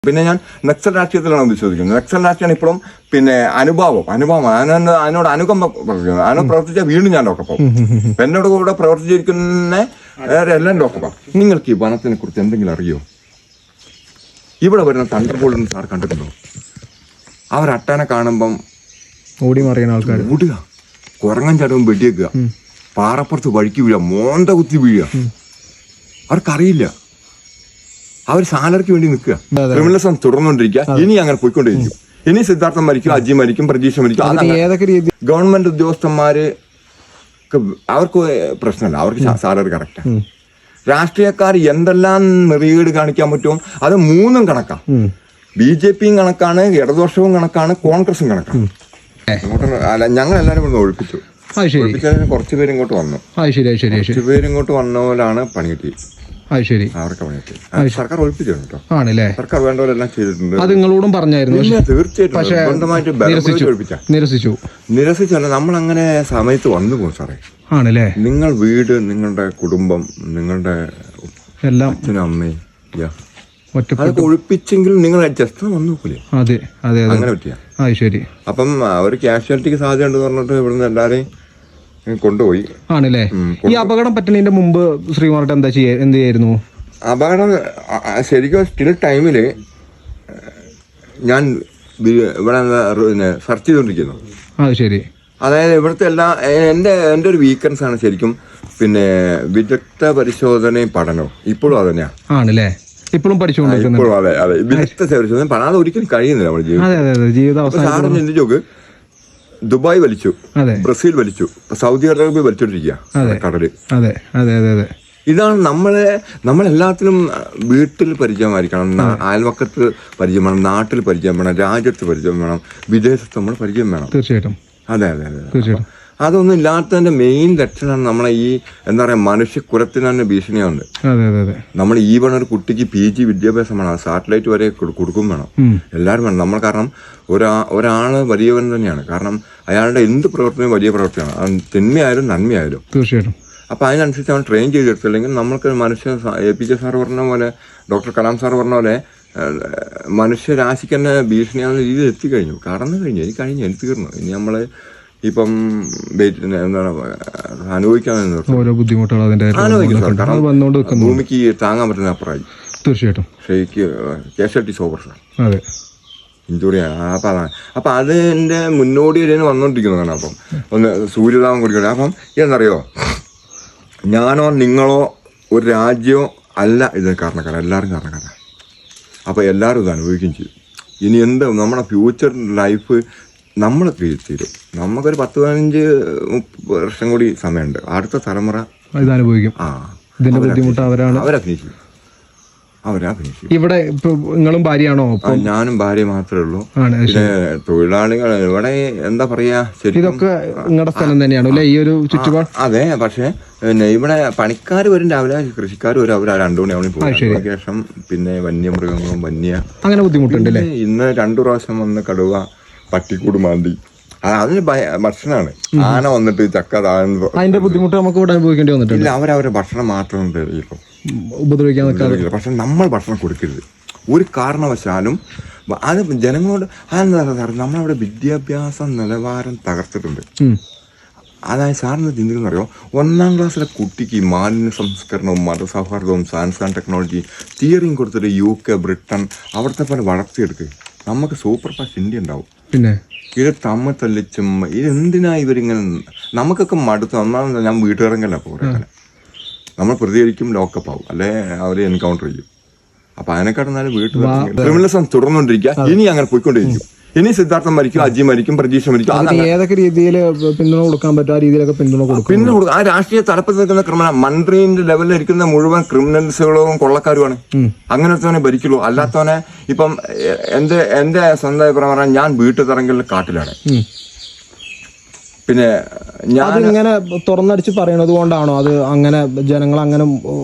പിന്നെ ഞാൻ നക്സൽ രാഷ്ട്രീയത്തിലാണ് വിശ്വസിക്കുന്നത്. നക്സൽ രാഷ്ട്രീയമാണ് ഇപ്പോഴും പിന്നെ അനുഭവം അതിനോട് അനുകമ്പ പ്രവർത്തിച്ചാൽ വീണ്ടും ഞാൻ ലോക്കപ്പം. എന്നോട് കൂടെ പ്രവർത്തിച്ചിരിക്കുന്ന എല്ലാം ലോക്കപ്പാ. നിങ്ങൾക്ക് ഈ വനത്തിനെ കുറിച്ച് എന്തെങ്കിലും അറിയോ? ഇവിടെ വരുന്ന തണ്ടർ ബോൾഡ് സാർ കണ്ടിട്ടുണ്ടോ? അവരട്ടനെ കാണുമ്പം ഓടി മറിയുന്ന ആൾക്കാർ ഓടുക, കുരങ്ങൻ ചടവും വെടിയേക്കുക, പാറപ്പുറത്ത് വഴിക്ക് വീഴുക, മോന്ത കുത്തി വീഴുക. അവർക്കറിയില്ല. അവർ സാലറിക്ക് വേണ്ടി നിൽക്കുക. ക്രിമിനലിസം തുടർന്നുകൊണ്ടിരിക്കുക. ഇനി അങ്ങനെ പോയിക്കൊണ്ടിരിക്കും. ഇനി സിദ്ധാർത്ഥം മരിക്കും, അജി മരിക്കും, പ്രജീഷ മരിക്കും. ഗവൺമെന്റ് ഉദ്യോഗസ്ഥന്മാര് അവർക്ക് പ്രശ്നമല്ല, അവർക്ക് സാലറി കറക്റ്റാണ്. രാഷ്ട്രീയക്കാർ എന്തെല്ലാം നെറികേട് കാണിക്കാൻ പറ്റുമോ അത് മൂന്നും കണക്കാണ്. BJPയും കണക്കാണ്, ഇടതുപക്ഷവും കണക്കാണ്, കോൺഗ്രസും കണക്കാണ്. അല്ല, ഞങ്ങൾ എല്ലാവരും ഇവിടെ ഒഴിപ്പിച്ചു. കുറച്ചു പേര് ഇങ്ങോട്ട് വന്നു. കുറച്ചു പേര് ഇങ്ങോട്ട് വന്ന പോലാണ് പണി കിട്ടി. അവർക്ക് പണി കിട്ടി. സർക്കാർ ഒഴിപ്പിച്ചു കേട്ടോ. ആണല്ലേ? സർക്കാർ വേണ്ട പോലെ എല്ലാം ചെയ്തിട്ടുണ്ട്. അത് നിങ്ങളോടും പറഞ്ഞായിരുന്നു. തീർച്ചയായിട്ടും നിരസിച്ചല്ല. നമ്മൾ അങ്ങനെ സമയത്ത് വന്നു പോകും സാറേ. ആണല്ലേ? നിങ്ങൾ വീട്, നിങ്ങളുടെ കുടുംബം, നിങ്ങളുടെ എല്ലാം അച്ഛനും അമ്മയും അതൊക്കെ ഒഴിപ്പിച്ചെങ്കിൽ നിങ്ങൾ ജസ്റ്റ് വന്നു നോക്കൂലേ? അതെ അതെ, അങ്ങനെ പറ്റിയ. ശരി. അപ്പം അവർ ക്യാഷ്വാലിറ്റിക്ക് സാധ്യത ഉണ്ടെന്ന് പറഞ്ഞിട്ട് ഇവിടുന്ന് എല്ലാരെയും കൊണ്ടുപോയി. ആണല്ലേ? ഈ അപകടം പറ്റുന്നതിന്റെ മുമ്പ് ശ്രീകുമാർട്ട് എന്ത് ചെയ്യായിരുന്നു? അപകടം ശരിക്കും സ്റ്റിൽ ടൈമില് ഞാൻ ഇവിടെ സെർച്ച് ചെയ്തോണ്ടിരിക്കുന്നു. ശരി. അതായത് ഇവിടുത്തെ എൻ്റെ ഒരു വീക്കെൻഡ്സ് ആണ് ശരിക്കും പിന്നെ വിദഗ്ധ പരിശോധനയും പഠനവും. ഇപ്പോഴും അത് തന്നെയാണ്. ആണല്ലേ? ഇപ്പോഴും പഠിച്ചുകൊണ്ടിരിക്കുന്നു. അതെ അതെ, വിദഗ്ധ പരിശോധന പഠനം ഒരിക്കലും കഴിയുന്നില്ല നമ്മുടെ ജീവിതം. ചോക്ക് ദുബായ് വലിച്ചു, ബ്രസീൽ വലിച്ചു, സൗദി അറേബ്യ വലിച്ചോണ്ടിരിക്കുക കടല്. അതെ അതെ അതെ. ഇതാണ് നമ്മളെല്ലാത്തിനും വീട്ടിൽ പരിചയമായിരിക്കണം, അയൽവക്കത്ത് പരിചയം വേണം, നാട്ടിൽ പരിചയം വേണം, രാജ്യത്ത് പരിചയം വേണം, വിദേശത്ത് നമ്മൾ പരിചയം വേണം. തീർച്ചയായിട്ടും. അതെ അതെ അതെ, തീർച്ചയായിട്ടും. അതൊന്നും ഇല്ലാത്തതിന്റെ മെയിൻ ലക്ഷണമാണ് നമ്മളെ ഈ എന്താ പറയാ മനുഷ്യക്കുലത്തിന് തന്നെ ഭീഷണിയുണ്ട്. നമ്മൾ ഈവൺ ഒരു കുട്ടിക്ക് PG വിദ്യാഭ്യാസം വേണം, സാറ്റലൈറ്റ് വരെ കൊടുക്കും വേണം, എല്ലാവരും വേണം. നമ്മൾ കാരണം ഒരാള് വലിയവൻ തന്നെയാണ്. കാരണം അയാളുടെ എന്ത് പ്രവർത്തനവും വലിയ പ്രവർത്തനമാണ്. അത് തിന്മയായാലും നന്മയായാലും. തീർച്ചയായിട്ടും. അപ്പൊ അതിനനുസരിച്ച് അവൻ ട്രെയിൻ ചെയ്തെടുത്തില്ലെങ്കിൽ നമ്മൾക്ക് മനുഷ്യ APJ സാർ പറഞ്ഞ പോലെ, ഡോക്ടർ കലാം സാർ പറഞ്ഞ പോലെ മനുഷ്യരാശിക്ക് തന്നെ ഭീഷണിയാവുന്ന രീതിയിൽ എത്തിക്കഴിഞ്ഞു. കടന്നു കഴിഞ്ഞു, എനിക്ക് തീർന്നു. ഇനി നമ്മള് ഇപ്പം എന്താണ് അനുഭവിക്കാൻ ഓരോ ബുദ്ധിമുട്ടുകൾ ഭൂമിക്ക് താങ്ങാൻ പറ്റുന്ന അപ്പുറമായി. തീർച്ചയായിട്ടും. കേശട്ടി സോബർ സാർ ഇഞ്ചുറിയാണ്. അപ്പം അതിൻ്റെ മുന്നോടിയിൽ വന്നുകൊണ്ടിരിക്കുന്നതാണ്. അപ്പം ഒന്ന് സൂര്യതാപം കുടിക്കണം. അപ്പം ഇതെന്നറിയോ, ഞാനോ നിങ്ങളോ ഒരു രാജ്യമോ അല്ല ഇതിന് കാരണക്കാരൻ, എല്ലാവരും കാരണക്കാരാണ്. അപ്പോൾ എല്ലാവരും ഇത് അനുഭവിക്കുകയും ചെയ്യും. ഇനി എന്ത് നമ്മുടെ ഫ്യൂച്ചർ ലൈഫ് നമ്മൾ തീരും. നമുക്കൊരു 10-15 വർഷം കൂടി സമയമുണ്ട്. അടുത്ത തലമുറ ഇതനുഭവിക്കും. ഇതിന്റെ ബുദ്ധിമുട്ട് അവരഭിനയിക്കും. ഇവിടെ നിങ്ങളും ഭാര്യയാണോ? ഞാനും ഭാര്യ മാത്രമേ ഉള്ളൂ. പിന്നെ തൊഴിലാളികൾ ഇവിടെ എന്താ പറയാ, ഇതൊക്കെ നിങ്ങളുടെ സ്ഥലം തന്നെയാണോ ഈ ഒരു ചുറ്റുപാട്? അതെ. പക്ഷെ പിന്നെ ഇവിടെ പണിക്കാർ വരും രാവിലെ, കൃഷിക്കാർ വരും. അവർ 2 മണിയാവണി പോകും. ശേഷം പിന്നെ വന്യമൃഗങ്ങളും അങ്ങനെ ബുദ്ധിമുട്ടുണ്ടല്ലേ? ഇന്ന് 2 പ്രാവശ്യം വന്ന് കടുവ പട്ടിക്കൂട് മാന്തി. അതിന് ഭക്ഷണമാണ്. ആന വന്നിട്ട് ചക്ക താഴ്ന്നു. അതിന്റെ ബുദ്ധിമുട്ട് നമുക്ക് ഇവിടെ അനുഭവിക്കേണ്ടി വന്നിട്ടില്ല. അവരവരുടെ ഭക്ഷണം മാത്രം ഉപദ്രവിക്കാൻ നിൽക്കാറില്ല. പക്ഷെ നമ്മൾ ഭക്ഷണം കൊടുക്കരുത് ഒരു കാരണവശാലും. അത് ജനങ്ങളോട് അതെന്താ സാർ, നമ്മളവിടെ വിദ്യാഭ്യാസ നിലവാരം തകർത്തിട്ടുണ്ട്. അതായത് സാറിന് ചിന്തിക്കുന്നറിയോ, 1ാം ക്ലാസ്സിലെ കുട്ടിക്ക് ഈ മാലിന്യ സംസ്കരണവും മതസൗഹാർദ്ദവും സയൻസ് ആൻഡ് ടെക്നോളജി തിയറിയും കൊടുത്തിട്ട് UK, ബ്രിട്ടൻ അവിടുത്തെ പോലെ വളർത്തിയെടുക്കുക. നമുക്ക് സൂപ്പർ ഫാസ്റ്റ് ഇന്ത്യ ഉണ്ടാവും. പിന്നെ ഇത് തമ്മിൽ തല്ലിച്ചും ഇതെന്തിനാ ഇവരിങ്ങനെ, നമുക്കൊക്കെ മടുത്ത്. ഒന്നാമത് ഞാൻ വീട്ടുകാരെങ്കല്ല പോരാ, നമ്മൾ പ്രതികരിക്കും, ലോക്കപ്പ് ആവും, അല്ലെ അവരെ എൻകൗണ്ടർ ചെയ്യും. അപ്പൊ അതിനെക്കാട്ടും നല്ല വീട്ടിൽ ക്രിമിനലിസം തുടർന്നുകൊണ്ടിരിക്കുക. ഇനി അങ്ങനെ പോയിക്കൊണ്ടിരിക്കും. ഇനി സിദ്ധാർത്ഥം മരിക്കും, അജി മരിക്കും, പ്രജീഷ മരിക്കും. ഏതൊക്കെ രീതിയിൽ പിന്തുണ കൊടുക്കാൻ പറ്റും ആ രീതിയിലൊക്കെ പിന്തുണ കൊടുക്കും. ആ രാഷ്ട്രീയ തലപ്പത്ത് നിൽക്കുന്ന ക്രിമിനൽ മന്ത്രിന്റെ ലെവലിൽ ഇരിക്കുന്ന മുഴുവൻ ക്രിമിനൽസുകളും കൊള്ളക്കാരുമാണ്. അങ്ങനത്തവനെ ഭരിക്കുള്ളൂ. അല്ലാത്തവനെ ഇപ്പം എന്റെ സ്വന്തം അഭിപ്രായം പറഞ്ഞാൽ ഞാൻ വീട്ടുതറങ്കലിൽ കാട്ടിലാണ്. പിന്നെ ഞാൻ ഇങ്ങനെ തുറന്നടിച്ച് പറയണത് കൊണ്ടാണോ അത് അങ്ങനെ ജനങ്ങൾ അങ്ങനെ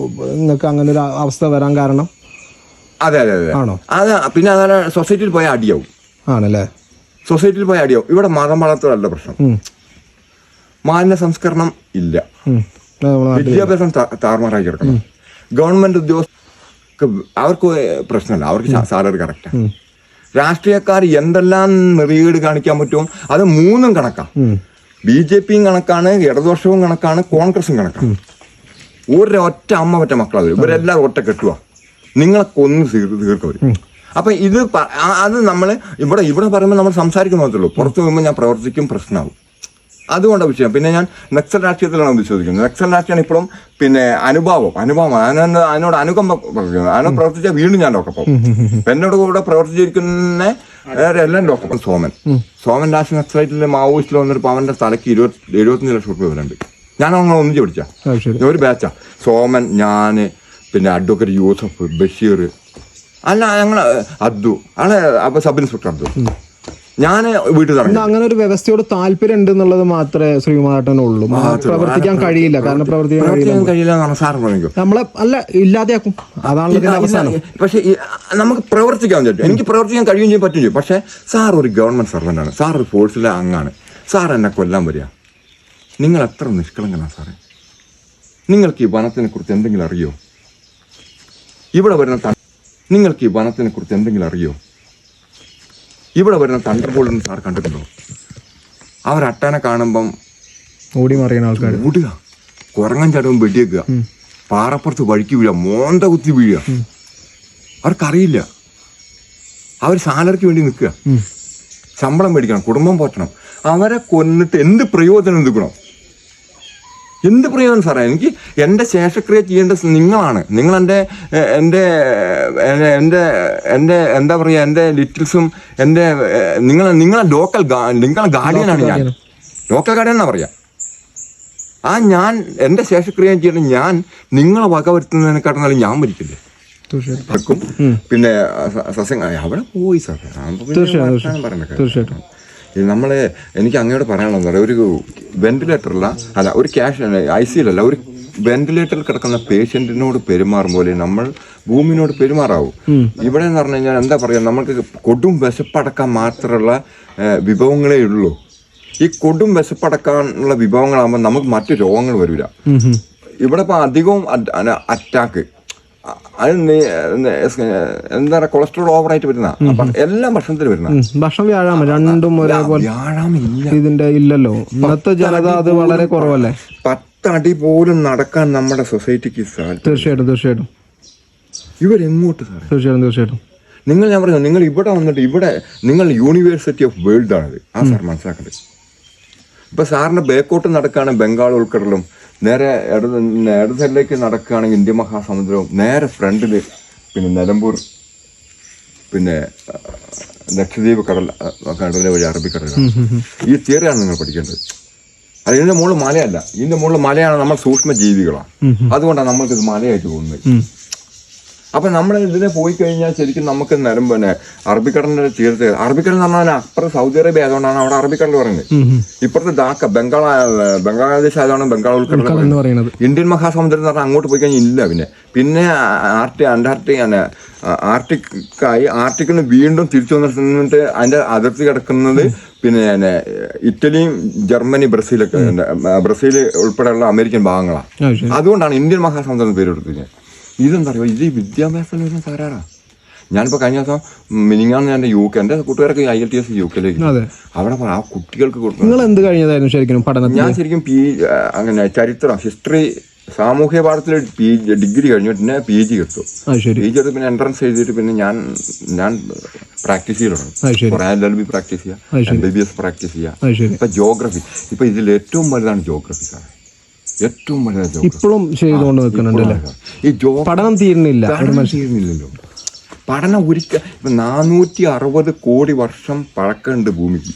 നിങ്ങൾക്ക് അങ്ങനെ ഒരു അവസ്ഥ വരാൻ കാരണം? അതെ അതെ അതെ ആണോ? അത് പിന്നെ അങ്ങനെ സൊസൈറ്റിയിൽ പോയാൽ അടിയാവും. ആണല്ലേ? സൊസൈറ്റിയിൽ പോയി അടിയോ. ഇവിടെ മതം വളർത്തലല്ല പ്രശ്നം. മാലിന്യ സംസ്കരണം ഇല്ല, വിദ്യാഭ്യാസം താറുമാറായി കിടക്കണം, ഗവൺമെന്റ് ഉദ്യോഗസ്ഥ അവർക്ക് പ്രശ്നമല്ല, അവർക്ക് സാലറി കറക്റ്റാണ്. രാഷ്ട്രീയക്കാർ എന്തെല്ലാം നെറികേട് കാണിക്കാൻ പറ്റുമോ അത് മൂന്നും കണക്കാണ്. BJP കണക്കാണ്, ഇടതുപക്ഷവും കണക്കാണ്, കോൺഗ്രസും കണക്കാണ്. ഒരൊറ്റ അമ്മ പറ്റ മക്കളത്, ഇവരെല്ലാം ഒറ്റ കെട്ടുക, നിങ്ങളെ കൊന്ന് തീർക്കവരും. അപ്പൊ ഇത് അത് നമ്മൾ ഇവിടെ പറയുമ്പോൾ നമ്മൾ സംസാരിക്കുന്ന മാത്രമേ, പുറത്തു പോകുമ്പോൾ ഞാൻ പ്രവർത്തിക്കും, പ്രശ്നമാവും. അതുകൊണ്ടാണ് വിഷയം. പിന്നെ ഞാൻ നക്സൽ രാഷ്ട്രീയത്തിലാണ് വിശ്വസിക്കുന്നത്. നക്സൽ രാഷ്ട്രീയമാണ് ഇപ്പോഴും. പിന്നെ അനുഭവം അതിനോട് അനുകമ്പ പ്രവർത്തിക്കുന്നത്. അതിനോട് പ്രവർത്തിച്ചാൽ വീണ്ടും ഞാൻ ലോക്കപ്പം. എന്നോട് കൂടെ പ്രവർത്തിച്ചിരിക്കുന്ന എല്ലാം ലോക്കപ്പം. സോമൻ രാഷ്ട്രീയ നക്സലൈറ്റിലെ മാവോയിസ്റ്റിൽ വന്നിട്ട് അവന്റെ തലയ്ക്ക് 75 ലക്ഷം രൂപ വരുന്നുണ്ട്. ഞാൻ അങ്ങനെ ഒന്നിച്ച് പിടിച്ച ഒരു ബാച്ചാ. സോമൻ, ഞാന്, പിന്നെ അഡ്വക്കേറ്റ് യൂസഫ്, ബഷീർ, അല്ല ഞങ്ങള് അബ്ദു, ആളെ അപ്പൊ സബ് ഇൻസ്പെക്ടർ അബ്ദു, ഞാൻ വീട്ടിൽ നടന്നു. അങ്ങനെ ഒരു വ്യവസ്ഥയോട് താല്പര്യം ഉണ്ട് എന്നുള്ളത് മാത്രമേ ശ്രീകുമാരേട്ടന് ഉള്ളൂ. പ്രവർത്തിക്കാൻ കഴിയില്ല, കാരണം പ്രവർത്തിക്കാൻ കഴിയില്ല എന്നാണ് സാറ് പറയുന്നത്. നമ്മളെ അല്ല ഇല്ലാതെയാക്കും, അതാണ് അവസാനം. പക്ഷെ നമുക്ക് പ്രവർത്തിക്കാൻ പറ്റും, എനിക്ക് പ്രവർത്തിക്കാൻ കഴിയുകയും ചെയ്യും, പറ്റും ചെയ്യും. പക്ഷെ സാർ ഒരു ഗവൺമെന്റ് സർവൻ്റ് ആണ്, സാർ ഒരു ഫോഴ്സിലെ അംഗമാണ്. സാർ എന്നെ കൊല്ലാൻ വരിക. നിങ്ങൾ എത്ര നിഷ്കളങ്കനാണ് സാറേ. നിങ്ങൾക്ക് ഈ വനത്തിനെ കുറിച്ച് എന്തെങ്കിലും അറിയോ? ഇവിടെ വരുന്ന നിങ്ങൾക്ക് ഈ വനത്തിനെ കുറിച്ച് എന്തെങ്കിലും അറിയോ? ഇവിടെ വരുന്ന തണ്ടർബോൾട്ടിനെ സാർ കണ്ടിട്ടുണ്ടോ? അവരട്ടനെ കാണുമ്പം ഓടി മറിയുന്ന ആൾക്കാർ ഓടുക, കുരങ്ങൻ ചടവും വെടിയേക്കുക, പാറപ്പുറത്ത് വഴിക്ക് വീഴുക, മോന്ത കുത്തി വീഴുക. അവർക്കറിയില്ല. അവർ സാലറിക്ക് വേണ്ടി നിൽക്കുക, ശമ്പളം മേടിക്കണം, കുടുംബം പോറ്റണം. അവരെ കൊന്നിട്ട് എന്ത് പ്രയോജനം എടുക്കണം? എന്ത് പ്രയോജനം സാറേ? എനിക്ക് എൻ്റെ ശേഷക്രിയ ചെയ്യേണ്ടത് നിങ്ങളാണ്. നിങ്ങൾ എൻ്റെ എന്താ പറയുക, എൻ്റെ ലിറ്റിൽസും എൻ്റെ നിങ്ങളെ നിങ്ങളെ ഗാർഡിയനാണ് ഞാൻ. ലോക്കൽ ഗാർഡിയൻ എന്നാ പറയാ. ഞാൻ എൻ്റെ ശേഷക്രിയ ചെയ്യേണ്ടത് ഞാൻ നിങ്ങളെ വകവരുത്തുന്നതിനെക്കാട്ടും നല്ല ഞാൻ മരിക്കില്ലേ. പിന്നെ സസ്യം അവിടെ പോയി സാറേ പറയുന്നത്. എനിക്ക് അങ്ങോട്ട് പറയാനുള്ളത് ഒരു വെന്റിലേറ്ററില്ല, അല്ല ഒരു ICUലല്ല, ഒരു വെന്റിലേറ്ററിൽ കിടക്കുന്ന പേഷ്യന്റിനോട് പെരുമാറും പോലെ നമ്മൾ ഭൂമിനോട് പെരുമാറാവും. ഇവിടെ എന്ന് പറഞ്ഞു കഴിഞ്ഞാൽ എന്താ പറയുക, നമുക്ക് കൊടും വിശപ്പടക്കാൻ മാത്രമുള്ള വിഭവങ്ങളേ ഉള്ളൂ. ഈ കൊടും വിശപ്പടക്കാനുള്ള വിഭവങ്ങളാകുമ്പോൾ നമുക്ക് മറ്റു രോഗങ്ങൾ വരില്ല. ഇവിടെ ഇപ്പം അധികവും അറ്റാക്ക്, അത് എന്താ പറയുക, കൊളസ്ട്രോൾ ഓവറായിട്ട് വരുന്ന എല്ലാം ഭക്ഷണത്തിൽ വരുന്ന ഭക്ഷണം വ്യാഴാമ രണ്ടും വ്യാഴാമില്ല. ഇതിന്റെ ഇല്ലല്ലോ, ഇന്നത്തെ ജനത അത് വളരെ കുറവല്ലേ. 10 അടി പോലും നടക്കാൻ നമ്മുടെ സൊസൈറ്റിക്ക് തീർച്ചയായിട്ടും ഇവരെങ്ങോട്ട് സാറേ? തീർച്ചയായിട്ടും ഞാൻ പറഞ്ഞു, നിങ്ങൾ ഇവിടെ വന്നിട്ട് ഇവിടെ നിങ്ങൾ യൂണിവേഴ്സിറ്റി ഓഫ് വേൾഡ് ആണിത്. സാർ മനസ്സിലാക്കേണ്ടത്. ഇപ്പൊ സാറിന്റെ ബേക്കോട്ട് നടക്കുകയാണ് ബംഗാൾ ഉൾക്കടലും, നേരെ ഇടത് സൈഡിലേക്ക് നടക്കുകയാണെങ്കിൽ ഇന്ത്യൻ മഹാസമുദ്രവും, നേരെ ഫ്രണ്ടില് പിന്നെ നിലമ്പൂർ, പിന്നെ ലക്ഷദ്വീപ് കടലിലെ വഴി അറബിക്കടലാണ്. ഈ തിയറിയാണ് നിങ്ങൾ പഠിക്കേണ്ടത്. അത് ഇതിന്റെ മുകളിൽ മലയല്ല, ഇതിന്റെ മുകളിൽ മലയാണ് നമ്മൾ സൂക്ഷ്മ ജീവികളാണ്. അതുകൊണ്ടാണ് നമ്മൾക്കിത് മലയായിട്ട് തോന്നുന്നത്. അപ്പൊ നമ്മൾ ഇതിനെ പോയി കഴിഞ്ഞാൽ ശരിക്കും നമുക്ക് പിന്നെ അറബിക്കടലിന്റെ തീരത്ത്, അറബിക്കടൽ എന്ന് പറഞ്ഞാൽ അപ്പുറം സൗദി അറേബ്യ ആയതുകൊണ്ടാണ് അവിടെ അറബിക്കടൽ പറയുന്നത്. ഇപ്പുറത്ത് ധാക്ക ബംഗ്ലാദേശ് ആയതുകൊണ്ട് ബംഗാൾ ഉൾക്കടൽ പറയുന്നത്. ഇന്ത്യൻ മഹാസമുദ്രം എന്ന് പറഞ്ഞാൽ അങ്ങോട്ട് പോയി കഴിഞ്ഞാൽ ഇല്ല. പിന്നെ ആർട്ടിക്കിൽ നിന്ന് വീണ്ടും തിരിച്ചു വന്നിട്ട് അതിന്റെ അതിർത്തി കിടക്കുന്നത് പിന്നെ ഇറ്റലിയും ജർമ്മനി, ബ്രസീൽ ഉൾപ്പെടെയുള്ള അമേരിക്കൻ ഭാഗങ്ങളാണ്. അതുകൊണ്ടാണ് ഇന്ത്യൻ മഹാസമുദ്രം പേര് കൊടുത്തത്. ഇതെന്താ പറയുക, ഇത് വിദ്യാഭ്യാസത്തിന് വരുന്ന തകരാറാണ്. ഞാനിപ്പോൾ കഴിഞ്ഞ ദിവസം മിനിങ്ങാന്ന് എൻ്റെ എൻ്റെ കൂട്ടുകാരൊക്കെ IELTS UKയിലേക്ക് അവിടെ ആ കുട്ടികൾക്ക് കൊടുക്കും. ഞാൻ ശരിക്കും അങ്ങനെ ചരിത്രം, ഹിസ്റ്ററി, സാമൂഹ്യ പാഠത്തിൽ ഡിഗ്രി കഴിഞ്ഞു, പിന്നെ PG എടുത്തു. PG എടുത്ത് പിന്നെ എൻട്രൻസ് എഴുതിയിട്ട് പിന്നെ ഞാൻ പ്രാക്ടീസ് ചെയ്യണം. കുറേ LLB പ്രാക്ടീസ് ചെയ്യുക, MBBS പ്രാക്ടീസ് ചെയ്യുക. ഇപ്പം ജോഗ്രഫി, ഇപ്പം ഇതിൽ ഏറ്റവും വലുതാണ് ജോഗ്രഫി സാർ. ഏറ്റവും വലുതാണ് ഇപ്പോഴും ചെയ്തുകൊണ്ട് നിൽക്കുന്നുണ്ടല്ലേ. ഈ പഠനം തീരുന്നില്ലല്ലോ. പഠനം ഒരിക്കൽ 460 കോടി വർഷം പഴക്കമുണ്ട് ഭൂമിക്ക്.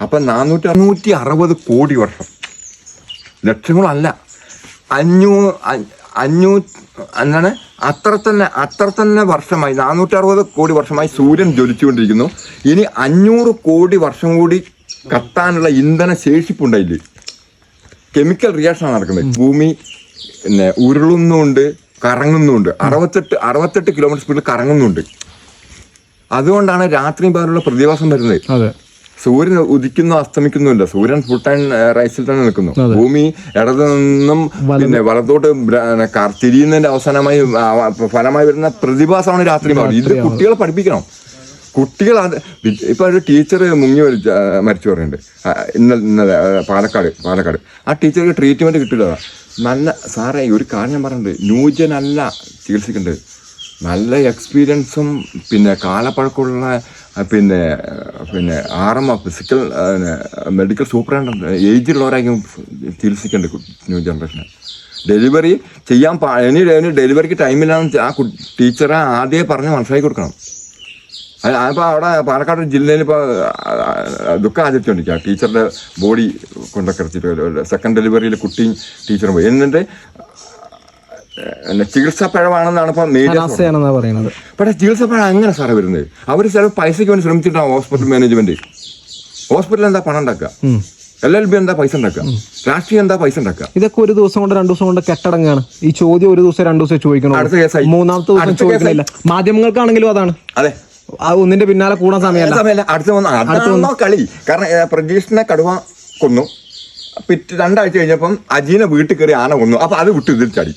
അപ്പൊ 460 കോടി വർഷം, ലക്ഷങ്ങളല്ല, 500 എന്താണ് അത്ര തന്നെ വർഷമായി, 460 കോടി വർഷമായി സൂര്യൻ ജ്വലിച്ചുകൊണ്ടിരിക്കുന്നു. ഇനി 500 കോടി വർഷം കൂടി കത്താനുള്ള ഇന്ധന ശേഷിപ്പുണ്ടായില്ലേ. കെമിക്കൽ റിയാക്ഷനാണ് നടക്കുന്നത്. ഭൂമി പിന്നെ ഉരുളുന്നുണ്ട്, കറങ്ങുന്നുണ്ട്, 68 കിലോമീറ്റർ സ്പീഡിൽ കറങ്ങുന്നുണ്ട്. അതുകൊണ്ടാണ് രാത്രിയും പകലുള്ള പ്രതിഭാസം വരുന്നത്. സൂര്യൻ ഉദിക്കുന്നു അസ്തമിക്കുന്നുമില്ല. സൂര്യൻ ഫുൾ ടൈം റൈസിൽ തന്നെ നിൽക്കുന്നു. ഭൂമി ഇടതു നിന്നും പിന്നെ വലത്തോട്ട് തിരിയുന്നതിന്റെ അവസാനമായി ഫലമായി വരുന്ന പ്രതിഭാസമാണ് രാത്രി മാറി. ഇത് കുട്ടികളെ പഠിപ്പിക്കണം. കുട്ടികൾ അത് ഇപ്പൊ ഒരു ടീച്ചർ മുങ്ങി മരിച്ചു പറയുന്നുണ്ട് ഇന്നലെ പാലക്കാട്. ആ ടീച്ചർക്ക് ട്രീറ്റ്മെന്റ് കിട്ടില്ല. നല്ല സാറേ ഒരു കാര്യം ഞാൻ പറഞ്ഞിട്ടുണ്ട്, ന്യൂജനല്ല ചികിത്സിക്കേണ്ടത്, നല്ല എക്സ്പീരിയൻസും പിന്നെ കാലപ്പഴക്കമുള്ള പിന്നെ ഫിസിക്കൽ മെഡിക്കൽ സൂപ്രണ്ട് ഏജിലുള്ളവരായിരിക്കും ചികിത്സിക്കേണ്ടത് ന്യൂ ജനറേഷനെ. ഡെലിവറി ചെയ്യാൻ ഇനി ഡെലിവറിക്ക് ടൈമില്ലാന്ന് ആ ടീച്ചറെ ആദ്യമേ പറഞ്ഞ് മനസ്സിലാക്കി കൊടുക്കണം. അതിപ്പോൾ അവിടെ പാലക്കാട് ജില്ലയിൽ ഇപ്പോൾ ദുഃഖം ആചരിച്ചുകൊണ്ടിരിക്കുക. ടീച്ചറുടെ ബോഡി കൊണ്ടൊക്കെ ഇറച്ചിട്ട് സെക്കൻഡ് ഡെലിവറിയിൽ കുട്ടിയും ടീച്ചറും പോയി. എന്നിട്ട് ചികിത്സാ പിഴവാണെന്നാണ് ഇപ്പൊ പറയുന്നത്. പക്ഷേ ചികിത്സാ പിഴ അങ്ങനെ സാറേ വരുന്നത്. അവർ ചില പൈസയ്ക്ക് വേണ്ടി ശ്രമിച്ചിട്ടാണ് ഹോസ്പിറ്റൽ മാനേജ്മെന്റ്. ഹോസ്പിറ്റൽ എന്താ പണം ഉണ്ടാക്കുക, LLB എന്താ പൈസ ഉണ്ടാക്കുക, രാഷ്ട്രീയം എന്താ പൈസ ഉണ്ടാക്കുക. ഇതൊക്കെ ഒരു ദിവസം കൊണ്ട് 2 ദിവസം കൊണ്ട് കെട്ടടങ്ങാണ്. ഈ ചോദ്യം ഒരു ദിവസം 2 ദിവസം ചോദിക്കണം, അടുത്ത കേസായി, മൂന്നാമത്തെ ദിവസം ചോദിക്കുന്നില്ല. മാധ്യമങ്ങൾക്കാണെങ്കിലും അതാണ്. അതെ, ഒന്നിന്റെ പിന്നാലെ കൂടാൻ സമയമല്ല. അടുത്ത കളി. കാരണം പ്രജീഷിനെ കടുവ കൊന്നു, 2 ആഴ്ച കഴിഞ്ഞപ്പം അജീനെ വീട്ടിൽ കയറി ആന കൊന്നു. അപ്പൊ അത് വിട്ട് ഇതിൽ ചാടി.